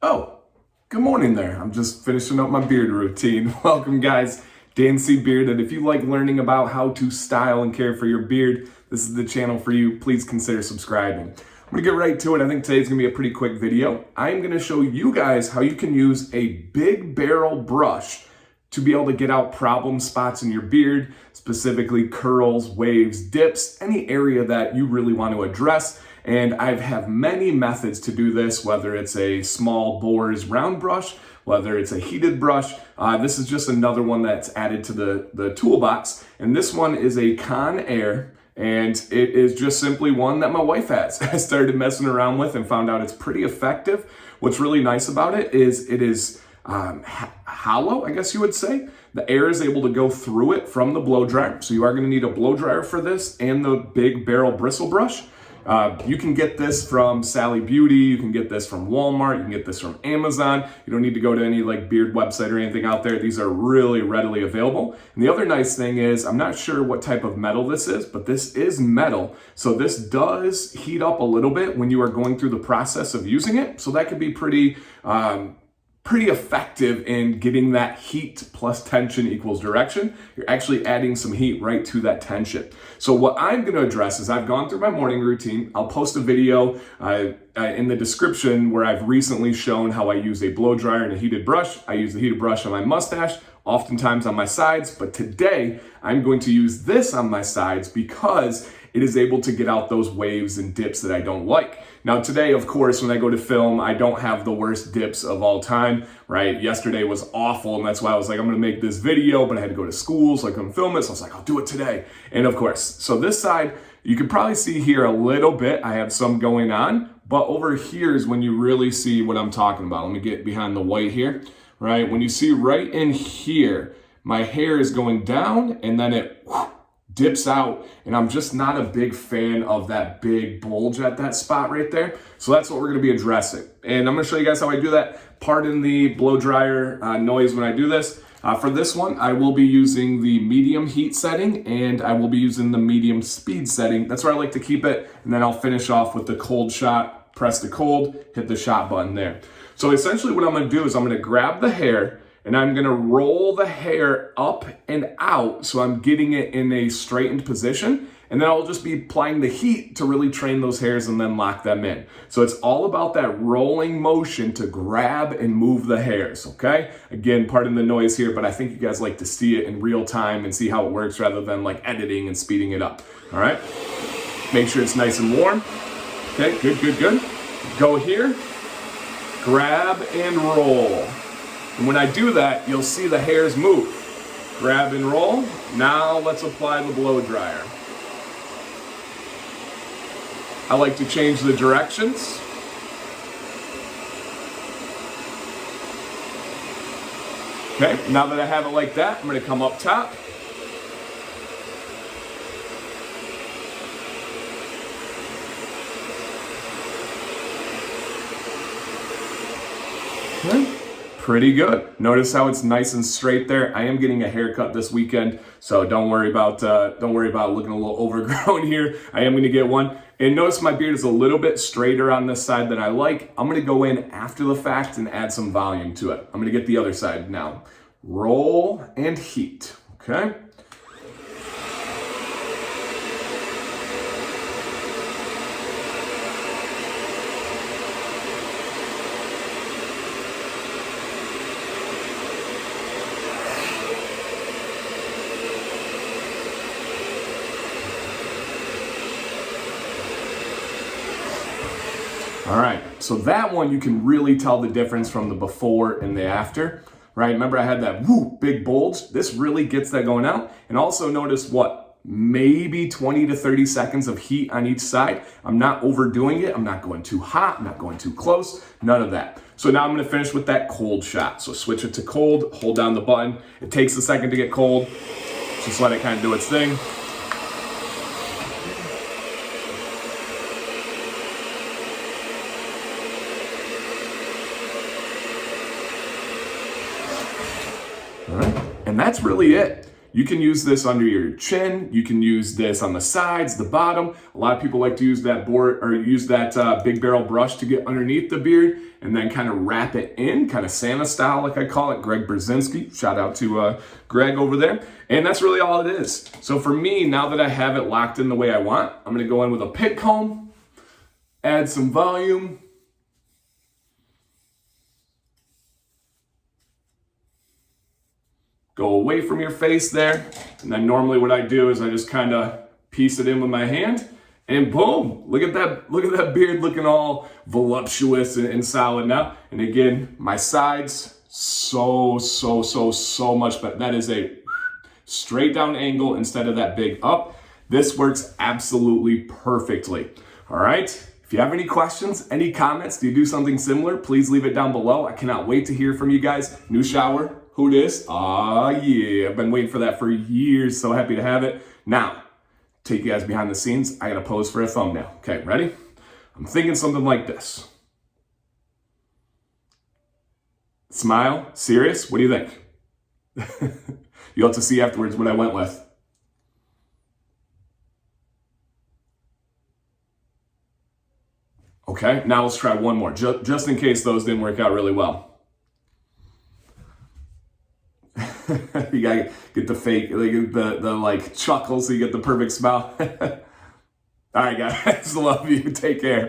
Oh, good morning there. I'm just finishing up my beard routine. Welcome guys, Dan C. Beard, and if you like learning about how to style and care for your beard, this is the channel for you. Please consider subscribing. I'm gonna get right to it. I think today's gonna be a pretty quick video. I'm gonna show you guys how you can use a big barrel brush to be able to get out problem spots in your beard, specifically curls, waves, dips, any area that you really want to address. And I have many methods to do this, whether it's a small bores round brush, whether it's a heated brush. This is just another one that's added to the toolbox. And this one is a Conair, and it is just simply one that my wife has. I started messing around with and found out it's pretty effective. What's really nice about it is hollow, I guess you would say. The air is able to go through it from the blow dryer. So you are going to need a blow dryer for this and the big barrel bristle brush. You can get this from Sally Beauty, you can get this from Walmart, you can get this from Amazon. You don't need to go to any like beard website or anything out there. These are really readily available. And the other nice thing is, I'm not sure what type of metal this is, but this is metal. So this does heat up a little bit when you are going through the process of using it. So that could be pretty effective in getting that heat plus tension equals direction. You're actually adding some heat right to that tension. So what I'm going to address is I've gone through my morning routine. I'll post a video in the description where I've recently shown how I use a blow dryer and a heated brush. I use the heated brush on my mustache, oftentimes on my sides, but today I'm going to use this on my sides because it is able to get out those waves and dips that I don't like. Now today, of course, when I go to film, I don't have the worst dips of all time, right? Yesterday was awful, and that's why I was like, I'm gonna make this video, but I had to go to school, so I couldn't film it, so I was like, I'll do it today. And of course, so this side, you can probably see here a little bit, I have some going on, but over here is when you really see what I'm talking about. Let me get behind the white here, right? When you see right in here, my hair is going down, and then it dips out, and I'm just not a big fan of that big bulge at that spot right there. So that's what we're gonna be addressing. And I'm gonna show you guys how I do that. Pardon the blow dryer noise when I do this. For this one, I will be using the medium heat setting, and I will be using the medium speed setting. That's where I like to keep it. And then I'll finish off with the cold shot, press the cold, hit the shot button there. So essentially what I'm gonna do is I'm gonna grab the hair, and I'm gonna roll the hair up and out so I'm getting it in a straightened position. And then I'll just be applying the heat to really train those hairs and then lock them in. So it's all about that rolling motion to grab and move the hairs, okay? Again, pardon the noise here, but I think you guys like to see it in real time and see how it works rather than like editing and speeding it up, all right? Make sure it's nice and warm. Okay, good. Go here, grab and roll. And when I do that, you'll see the hairs move. Grab and roll. Now let's apply the blow dryer. I like to change the directions. Okay, now that I have it like that, I'm gonna come up top. Okay. Pretty good. Notice how it's nice and straight there. I am getting a haircut this weekend, so don't worry about looking a little overgrown here. I am going to get one. And notice my beard is a little bit straighter on this side than I like. I'm going to go in after the fact and add some volume to it. I'm going to get the other side now. Roll and heat. Okay. All right, so that one you can really tell the difference from the before and the after, right? Remember I had that big bulge? This really gets that going out. And also notice what? Maybe 20 to 30 seconds of heat on each side. I'm not overdoing it. I'm not going too hot. I'm not going too close. None of that. So now I'm going to finish with that cold shot. So switch it to cold, hold down the button. It takes a second to get cold. Just let it kind of do its thing. All right, and that's really it. you can use this under your chin. You can use this on the sides, the bottom. A lot of people like to use that big barrel brush to get underneath the beard and then kind of wrap it in, kind of Santa style, like I call it. Greg Brzezinski, shout out to Greg over there. And that's really all it is. So for me, now that I have it locked in the way I want, I'm gonna go in with a pit comb, add some volume. Go away from your face there. And then normally what I do is I just kind of piece it in with my hand and boom, look at that beard looking all voluptuous and solid now. And again, my sides, so much, but that is a straight down angle instead of that big up. This works absolutely perfectly. All right. If you have any questions, any comments, do you do something similar? Please leave it down below. I cannot wait to hear from you guys. New shower. Who dis? Yeah, I've been waiting for that for years. So happy to have it. Now, take you guys behind the scenes. I gotta pose for a thumbnail. Okay, ready? I'm thinking something like this. Smile, serious? What do you think? You'll have to see afterwards what I went with. Okay, now let's try one more, just in case those didn't work out really well. You gotta get the fake, like the like chuckle so you get the perfect smile. All right, guys, love you. Take care.